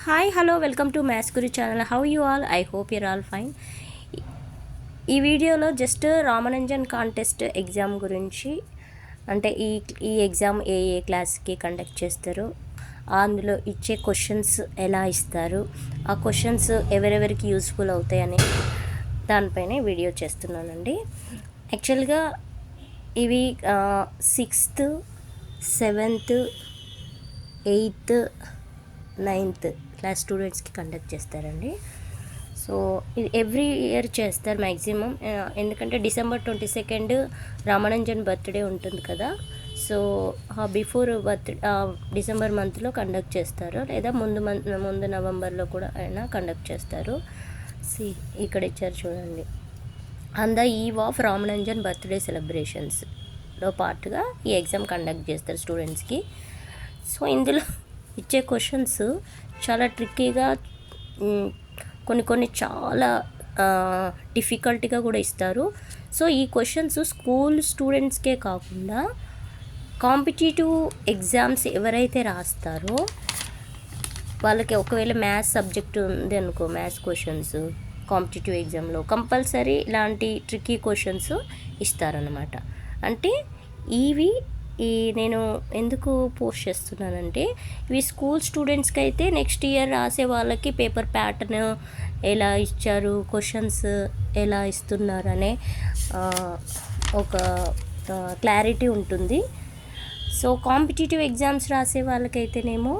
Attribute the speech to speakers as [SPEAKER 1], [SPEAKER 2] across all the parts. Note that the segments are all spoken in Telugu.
[SPEAKER 1] Hi hello welcome to maths Guru channel. How you all? I hope your all fine. ఈ వీడియోలో జస్ట్ రామానుజన్ కాంటెస్ట్ ఎగ్జామ్ గురించి, అంటే ఈ ఎగ్జామ్ ఏ క్లాస్కి కండక్ట్ చేస్తారు, అందులో ఇచ్చే క్వశ్చన్స్ ఎలా ఇస్తారు, ఆ క్వశ్చన్స్ ఎవరెవరికి యూస్ఫుల్ అవుతాయని దానిపైనే వీడియో చేస్తున్నానండి. యాక్చువల్గా ఇవి 6th 7th 8th 9th class స్టూడెంట్స్కి కండక్ట్ చేస్తారండి. సో ఇది ఎవ్రీ ఇయర్ చేస్తారు మ్యాక్సిమం, ఎందుకంటే December 22 రామానుజన్ బర్త్డే ఉంటుంది కదా. సో బిఫోర్ డిసెంబర్ మంత్లో కండక్ట్ చేస్తారు, లేదా ముందు నవంబర్లో కూడా అయినా కండక్ట్ చేస్తారు. ఇక్కడ ఇచ్చారు చూడండి. On the eve of Ramanujan birthday సెలబ్రేషన్స్లో పాటుగా ఈ ఎగ్జామ్ కండక్ట్ చేస్తారు స్టూడెంట్స్కి. సో ఇందులో ఇచ్చే క్వశ్చన్స్ చాలా ట్రిక్కీగా, కొన్ని చాలా డిఫికల్ట్గా కూడా ఇస్తారు. సో ఈ క్వశ్చన్స్ స్కూల్ స్టూడెంట్స్కే కాకుండా కాంపిటేటివ్ ఎగ్జామ్స్ ఎవరైతే రాస్తారో వాళ్ళకి, ఒకవేళ మ్యాథ్స్ సబ్జెక్ట్ ఉంది అనుకో, మ్యాథ్స్ క్వశ్చన్స్ కాంపిటేటివ్ ఎగ్జామ్లో కంపల్సరీ ఇలాంటి ట్రిక్కీ క్వశ్చన్స్ ఇస్తారనమాట. అంటే నేను ఎందుకు పోస్ట్ చేస్తున్నానంటే, ఇవి స్కూల్ స్టూడెంట్స్కి అయితే నెక్స్ట్ ఇయర్ రాసే వాళ్ళకి పేపర్ ప్యాటర్న్ ఎలా ఇచ్చారు, క్వశ్చన్స్ ఎలా ఇస్తున్నారు అనే ఒక క్లారిటీ ఉంటుంది. సో కాంపిటేటివ్ ఎగ్జామ్స్ రాసే వాళ్ళకైతేనేమో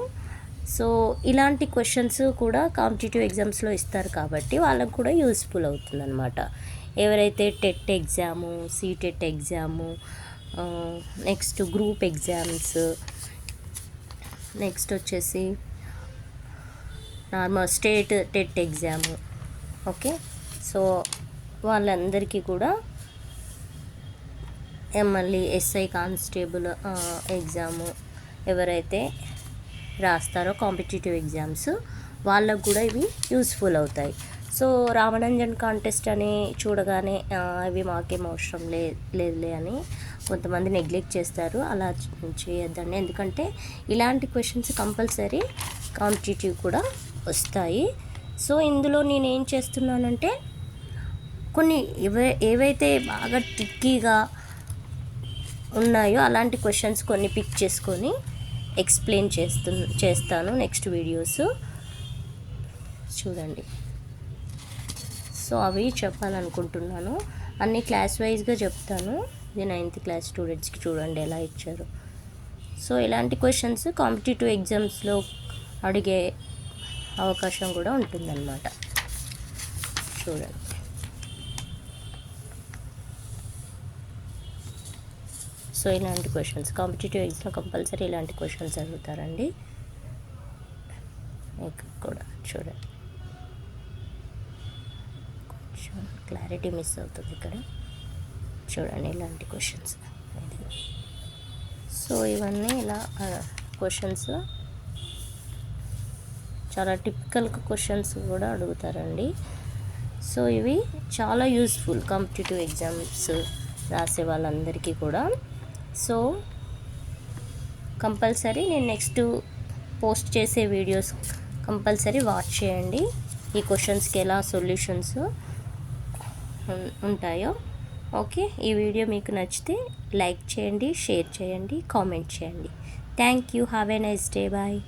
[SPEAKER 1] సో ఇలాంటి క్వశ్చన్స్ కూడా కాంపిటేటివ్ ఎగ్జామ్స్లో ఇస్తారు కాబట్టి వాళ్ళకు కూడా యూస్ఫుల్ అవుతుంది అనమాట. ఎవరైతే TET exam, CTET exam, next group exams, next వచ్చేసి normal state TET exam, okay. So వాళ్ళందరికీ కూడా మళ్ళీ ఎస్ఐ కానిస్టేబుల్ ఎగ్జాము ఎవరైతే రాస్తారో కాంపిటేటివ్ ఎగ్జామ్స్, వాళ్ళకు కూడా ఇవి యూస్ఫుల్ అవుతాయి. సో రామానుజన్ కాంటెస్ట్ అని చూడగానే ఇవి మాకేం అవసరం లేదులే అని కొంతమంది నెగ్లెక్ట్ చేస్తారు. అలా చేయొద్దండి, ఎందుకంటే ఇలాంటి క్వశ్చన్స్ కంపల్సరీ కాంపిటేటివ్ కూడా వస్తాయి. సో ఇందులో నేనేం చేస్తున్నానంటే, కొన్ని ఏవైతే బాగా ట్రిక్కీగా ఉన్నాయో అలాంటి క్వశ్చన్స్ కొన్ని పిక్ చేసుకొని ఎక్స్ప్లెయిన్ చేస్తాను నెక్స్ట్ వీడియోస్ చూడండి. సో అవి చెప్పాలనుకుంటున్నాను, అన్ని క్లాస్ వైజ్గా చెప్తాను. ఇది 9th క్లాస్ స్టూడెంట్స్కి చూడండి ఎలా ఇచ్చారు. సో ఇలాంటి క్వశ్చన్స్ కాంపిటేటివ్ ఎగ్జామ్స్లో అడిగే అవకాశం కూడా ఉంటుందన్నమాట. చూడండి. సో ఇలాంటి క్వశ్చన్స్ కాంపిటేటివ్ ఎగ్జామ్లో కంపల్సరీ ఇలాంటి క్వశ్చన్స్ అడుగుతారండి. ఇక్కడ కూడా చూడండి, కొంచెం క్లారిటీ మిస్ అవుతుంది ఇక్కడ. చూడండి ఇలాంటి క్వశ్చన్స్. సో ఇవన్నీ ఇలా క్వశ్చన్స్ చాలా టిపికల్ క్వశ్చన్స్ కూడా అడుగుతారండి. సో ఇవి చాలా యూస్ఫుల్ కాంపిటేటివ్ ఎగ్జామ్స్ రాసే వాళ్ళందరికీ కూడా. సో కంపల్సరీ నేను నెక్స్ట్ పోస్ట్ చేసే వీడియోస్ కంపల్సరీ వాచ్ చేయండి. ఈ క్వశ్చన్స్కి ఎలా సొల్యూషన్స్ ఉంటాయో. ఓకే, ఈ వీడియో మీకు నచ్చితే లైక్ చేయండి, షేర్ చేయండి, కామెంట్ చేయండి. Thank you. Have a nice day. Bye.